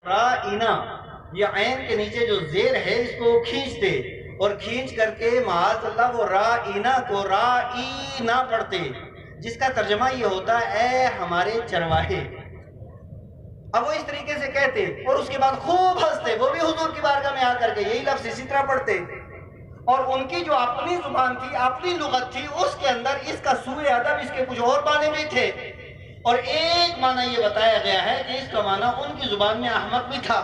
رائنا، یہ عین کے نیچے جو زیر ہے اس کو کھینچتے اور کھینچ کر کے معاذ اللہ وہ رائنا کو رائنا پڑھتے، جس کا ترجمہ یہ ہوتا ہے اے ہمارے چرواہے۔ اب وہ اس طریقے سے کہتے اور اس کے بعد خوب ہنستے، وہ بھی حضور کی بارگاہ میں آ کر کے یہی لفظ اسی طرح پڑھتے، اور ان کی جو اپنی زبان تھی، اپنی لغت تھی، اس کے اندر اس کا سوء ادب، اس کے کچھ اور معنی بھی تھے، اور ایک معنی یہ بتایا گیا ہے کہ اس کا معنی ان کی زبان میں احمق بھی تھا۔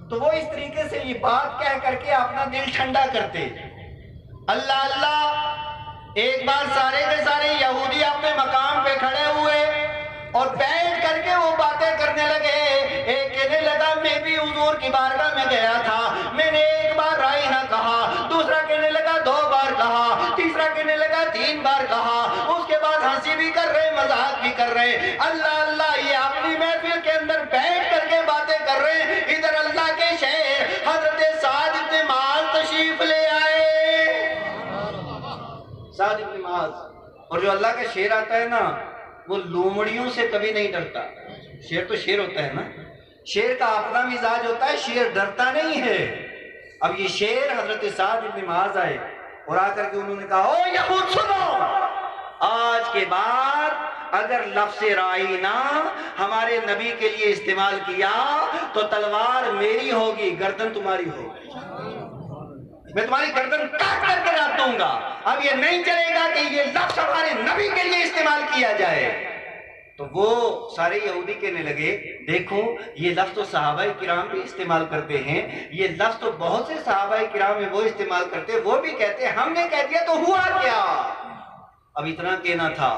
تو وہ اس طریقے سے یہ بات کہہ کر کے اپنا دل ٹھنڈا کرتے۔ اللہ اللہ، ایک بار سارے کے سارے یہودی اپنے مقام پہ کھڑے ہوئے اور بیٹھ کر کے وہ باتیں کرنے لگے۔ ایک کہنے لگا میں بھی حضور کی بارگاہ میں گیا تھا، میں نے ایک بار رائے نہ کہا، دوسرا کہنے لگا 2 بار کہا، تیسرا کہنے لگا 3 بار کہا، اس کے بعد ہنسی بھی کر رہے، مذاق بھی کر رہے۔ اللہ اللہ، یہ اپنی محفل کے اندر بیٹھ کر کے باتیں کر رہے ہیں، ادھر اللہ کے شہر حضرت سعد ابن معاذ تشریف لے آئے۔ سعد ابن معاذ، اور جو اللہ کا شیر آتا ہے نا وہ لومڑیوں سے کبھی نہیں ڈرتا۔ شیر تو شیر ہوتا ہے نا، شیر کا اپنا مزاج ہوتا ہے، شیر ڈرتا نہیں ہے۔ اب یہ شیر حضرت سعد ابن معاذ آئے اور آ کر کے انہوں نے کہا او یہود سنو، آج کے بعد اگر لفظ رائنا ہمارے نبی کے لیے استعمال کیا تو تلوار میری ہوگی، گردن تمہاری ہوگی، میں تمہاری گردن کاٹ کر کے رکھ دوں گا۔ اب یہ نہیں چلے گا کہ یہ لفظ ہمارے نبی کے لیے استعمال کیا جائے۔ تو وہ سارے یہودی کہنے لگے دیکھو یہ لفظ تو صحابہ کرام بھی استعمال کرتے ہیں، یہ لفظ تو بہت سے صحابہ کرام میں وہ استعمال کرتے، وہ بھی کہتے، ہم نے کہہ دیا تو ہوا کیا؟ اب اتنا کہنا تھا،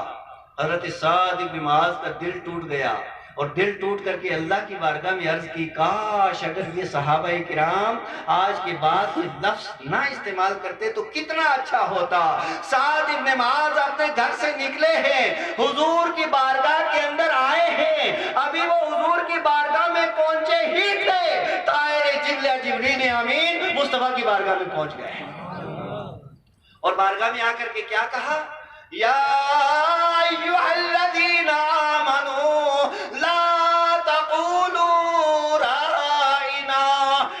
حضرت سعد بن معاذ کا دل ٹوٹ گیا، اور دل ٹوٹ کر کے اللہ کی بارگاہ میں عرض کی کاش اگر یہ صحابہ کرام آج کے بعد یہ لفظ نہ استعمال کرتے تو کتنا اچھا ہوتا۔ سعد بن معاذ اپنے گھر سے نکلے ہیں، حضور کی بارگاہ کے اندر آئے ہیں، ابھی وہ حضور کی بارگاہ میں پہنچے ہی تھے طائر جبریل امین مصطفیٰ کی بارگاہ میں پہنچ گئے ہیں، اور بارگاہ میں آ کر کے کیا کہا؟ یا ایھا الذین آمنوا لا تقولوا رائنا،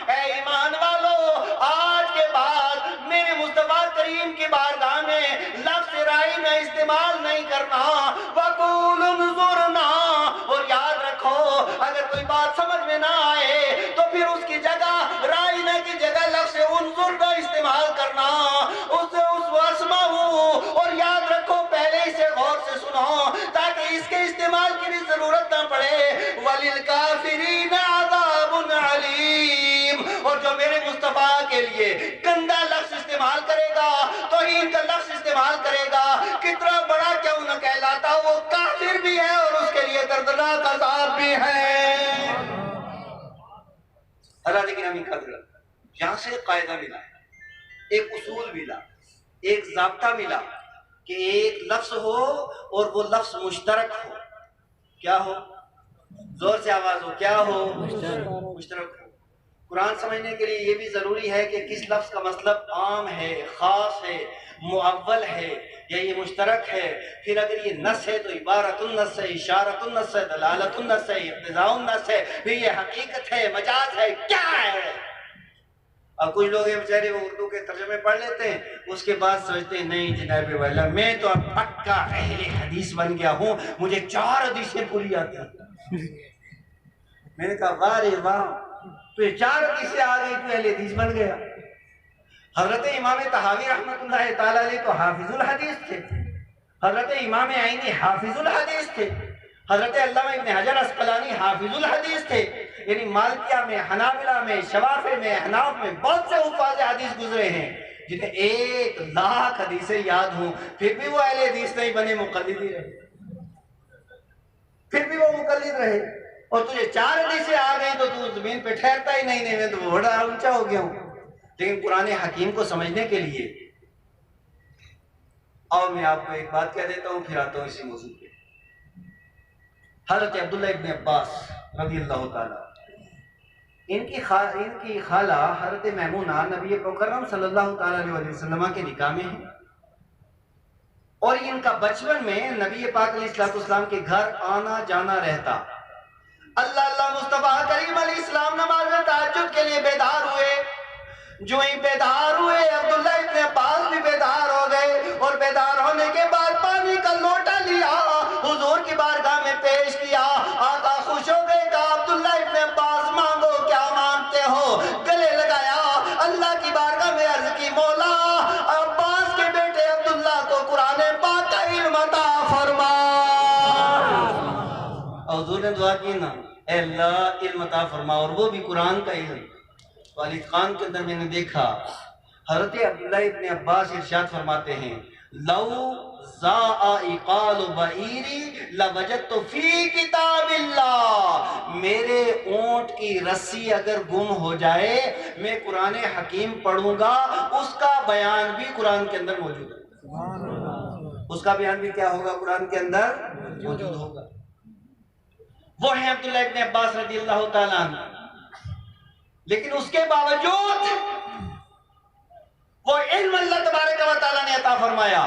اے ایمان والو آج کے بعد میرے مصطفیٰ کریم کی بارگاہ میں لفظ رائنا استعمال نہیں کرنا، وقولوا انظرنا، اور یاد رکھو اگر کوئی بات سمجھ میں نہ آئے تو پھر اس کی جگہ رائنا کی جگہ لفظ انظر کا استعمال کرنا، اسے اس واسمہ ہو، اور یاد رکھو پہلے اسے غور سے سنو تاکہ اس کے استعمال کی بھی ضرورت نہ پڑے۔ وَلِلْكَافِرِينَ عَذَابٌ عَلِيمٌ، اور جو میرے مصطفیٰ کے لیے گندا لفظ استعمال کرے گا، توہین کا لفظ استعمال کرے گا، کتنا بڑا کیوں نہ کہلاتا، وہ کافر بھی ہے اور اس کے لیے دردناک عذاب بھی ہے۔ اللہ کی نامی قدر، یہاں سے قاعدہ ملا، ایک اصول ملا، ایک ضابطہ ملا کہ ایک لفظ ہو اور وہ لفظ مشترک ہو۔ کیا ہو؟ زور سے آواز ہو، کیا ہو؟ مشترک ہو۔ قرآن سمجھنے کے لیے یہ بھی ضروری ہے کہ کس لفظ کا مطلب عام ہے، خاص ہے، معول ہے یا یہ مشترک ہے۔ پھر اگر یہ نص ہے تو عبارت النص ہے، اشارت النص ہے، دلالت النص ہے، اقتضاء النص ہے، پھر یہ حقیقت ہے، مجاز ہے، کیا ہے؟ اب کچھ لوگ ہیں بیچارے وہ اردو کے ترجمے پڑھ لیتے ہیں، اس کے بعد سوچتے ہیں نہیں جناب والا میں تو اب پکا اہل حدیث بن گیا ہوں، مجھے 4 حدیثیں پوری آتی ہیں۔ میں نے کہا واہ رے واہ، تو یہ 4 حدیثیں آ گئی تو اہل حدیث بن گیا۔ حضرت امام طحاوی رحمۃ اللہ تعالی علیہ تو حافظ الحدیث تھے، حضرت امام عینی حافظ الحدیث تھے، حضرت علامہ ابن حجر اسقلانی حافظ الحدیث تھے، یعنی مالکیہ میں، حنابلہ میں، شوافع میں، احناف میں بہت سے حفاظ حدیث گزرے ہیں جنہیں 1,00,000 حدیثیں یاد ہوں، پھر بھی وہ اہل حدیث نہیں بنے، مقلد ہی رہے، پھر بھی وہ مقلد رہے۔ اور تجھے 4 حدیثیں آ گئی تو تو زمین پہ ٹھہرتا ہی نہیں، میں تو بڑا اونچا ہو گیا ہوں۔ لیکن قرآن حکیم کو سمجھنے کے لیے اور میں آپ کو ایک بات کہہ دیتا ہوں، پھر آتا ہوں اسی موضوع پہ۔ حضرت عبداللہ ابن عباس رضی اللہ تعالیٰ، ان کی خالہ حضرت میمونہ نبی مکرم صلی اللہ تعالیٰ علیہ وسلم کے نکاح میں ہیں، اور ان کا بچپن میں نبی پاک علیہ السلام کے گھر آنا جانا رہتا۔ اللہ اللہ مصطفیٰ کریم علیہ السلام نماز تہجد کے لیے بیدار ہوئے. جو ہی بیدار ہوئے عبداللہ ابن عباس بھی بیدار ہو گئے، اور بیدار ہونے کے بعد پانی کا لوٹا لیا، حضور کی بارگاہ میں پیش کیا. آقا خوش ہو گئے، کہا عبداللہ ابن عباس مانگو کیا مانگتے ہو. گلے لگایا، اللہ کی بارگاہ میں عرض کی، مولا عباس کے بیٹے عبداللہ کو قرآن پاک کا علم عطا فرما. حضور نے دعا کی نا، اے اللہ علم عطا فرما، اور وہ بھی قرآن کا علم. والد خان کے اندر میں نے دیکھا، حضرت عبداللہ ابن عباس ارشاد فرماتے ہیں، لو ضاع عقال بعیری لوجدت فی کتاب اللہ. میرے اونٹ کی رسی اگر گم ہو جائے، میں قرآن حکیم پڑھوں گا، اس کا بیان بھی قرآن کے اندر موجود ہے. اس کا بیان بھی کیا ہوگا؟ قرآن کے اندر موجود ہوگا. وہ ہیں عبداللہ ابن عباس رضی اللہ تعالیٰ عنہ. لیکن اس کے باوجود وہ علم اللہ تبارک و تعالیٰ نے عطا فرمایا،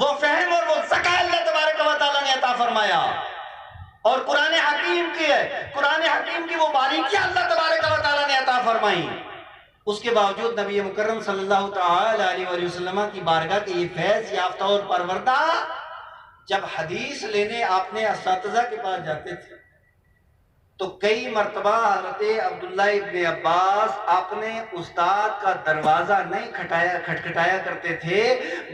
وہ فہم اور وہ ذکا اللہ تبارک و تعالیٰ نے عطا فرمایا، اور قرآن حکیم کی وہ باریکیاں اللہ تبارک و تعالیٰ نے عطا فرمائی. اس کے باوجود نبی مکرم صلی اللہ تعالی علیہ وآلہ وسلم کی بارگاہ کے یہ فیض یافتہ اور پروردہ جب حدیث لینے اپنے اساتذہ کے پاس جاتے تھے تو کئی مرتبہ حضرت عبداللہ ابن عباس اپنے استاد کا دروازہ نہیں کھٹکھٹایا کرتے تھے،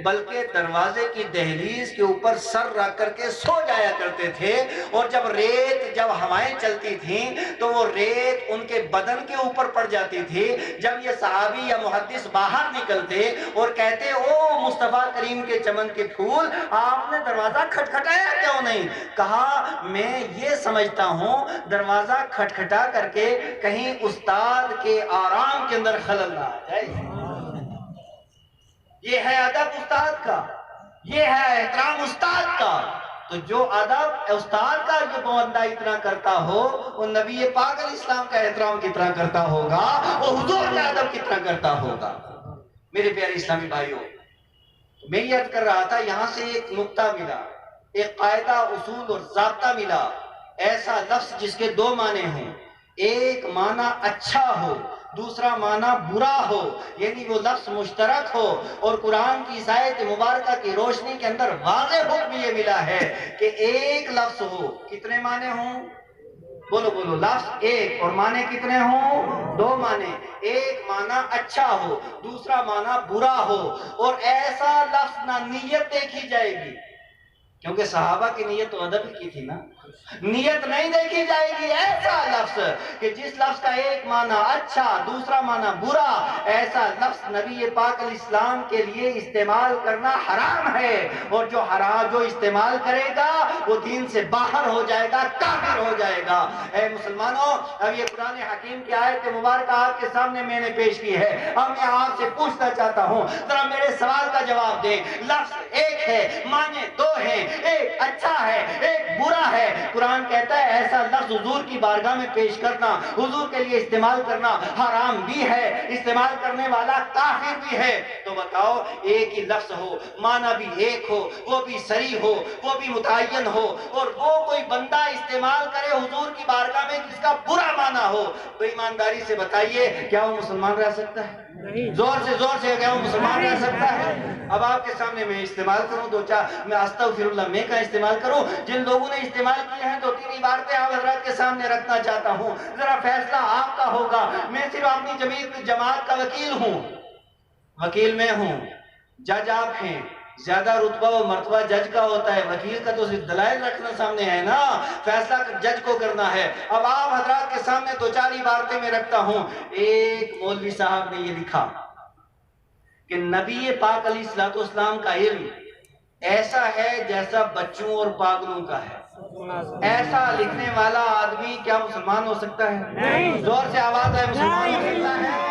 بلکہ دروازے کی دہلیز کے اوپر سر رکھ کر کے سو جایا کرتے تھے. اور جب ہوائیں چلتی تھیں تو وہ ریت ان کے بدن کے اوپر پڑ جاتی تھی. جب یہ صحابی یا محدث باہر نکلتے اور کہتے، او مصطفیٰ کریم کے چمن کے پھول، آپ نے دروازہ کھٹکھٹایا کیوں نہیں؟ کہا، میں یہ سمجھتا ہوں دروازہ کھٹکھٹا کر کے کہیں استاد کے آرام کے اندر خلل نہ آ جائے. یہ ہے ادب استاد کا، یہ ہے احترام استاد کا. تو جو ادب استاد کا جو بندہ اتنا کرتا ہو، وہ نبی پاک علیہ السلام کا احترام کتنا کرتا ہوگا، وہ حضور کا ادب کتنا کرتا ہوگا. میرے پیارے اسلامی بھائیوں، میں یہ عرض کر رہا تھا، یہاں سے ایک نقطہ ملا، ایک قاعدہ، اصول اور ضابطہ ملا. ایسا لفظ جس کے دو معنی ہوں، ایک معنی اچھا ہو، دوسرا معنی برا ہو، یعنی وہ لفظ مشترک ہو. اور قرآن کی اس آیت مبارکہ کی روشنی کے اندر واضح حکم یہ ملا ہے کہ ایک لفظ ہو، کتنے معنی ہوں؟ بولو لفظ ایک، اور معنی کتنے ہوں؟ دو معنی. ایک معنی اچھا ہو، دوسرا معنی برا ہو. اور ایسا لفظ نہ نیت دیکھی جائے گی، کیونکہ صحابہ کی نیت تو ادب کی تھی نا. نیت نہیں دیکھی جائے گی. ایسا لفظ کہ جس لفظ کا ایک معنی اچھا، دوسرا معنی برا، ایسا لفظ نبی پاک علیہ السلام کے لیے استعمال کرنا حرام ہے. اور جو استعمال کرے گا وہ دین سے باہر ہو جائے گا، کافر ہو جائے گا. اے مسلمانوں، اب یہ قرآن حکیم کی آیت مبارکہ آپ کے سامنے میں نے پیش کی ہے. اب میں آپ سے پوچھنا چاہتا ہوں، ذرا میرے سوال کا جواب دیں. لفظ ایک ہے، معنی دو ہیں، ایک اچھا ہے، ایک برا ہے. قرآن کہتا ہے ایسا لفظ حضور کی بارگاہ میں پیش کرنا، حضور کے لیے استعمال کرنا حرام بھی ہے، استعمال کرنے والا کافر بھی ہے. تو بتاؤ، ایک ہی لفظ ہو، معنی بھی ایک ہو، وہ بھی صریح ہو، وہ بھی متعین ہو، اور وہ کوئی بندہ استعمال کرے حضور کی بارگاہ میں جس کا برا معنی ہو، تو ایمانداری سے بتائیے کیا وہ مسلمان رہ سکتا ہے؟ زور سے کیا وہ مسلمان رہ سکتا ہے؟ اب آپ کے سامنے میں استعمال کروں دو چار، میں استغفر اللہ میں کا استعمال کروں. جن لوگوں نے استعمال کیے ہیں دو تین عبارتیں آپ حضرات کے سامنے رکھنا چاہتا ہوں. ذرا فیصلہ آپ کا ہوگا. میں صرف اپنی جماعت کا وکیل میں ہوں. جج آپ ہیں. زیادہ رتبہ و مرتبہ جج کا ہوتا ہے، وکیل کا تو صرف دلائل رکھنا سامنے ہے نا، فیصلہ جج کو کرنا ہے. اب آپ حضرات کے سامنے دو چار عبارتیں میں رکھتا ہوں. ایک مولوی صاحب نے یہ لکھا کہ نبی پاک علیہ السلام کا علم ایسا ہے جیسا بچوں اور پاگلوں کا ہے. ایسا لکھنے والا آدمی کیا مسلمان ہو سکتا ہے؟ زور سے آواز ہے، مسلمان ہو سکتا ہے؟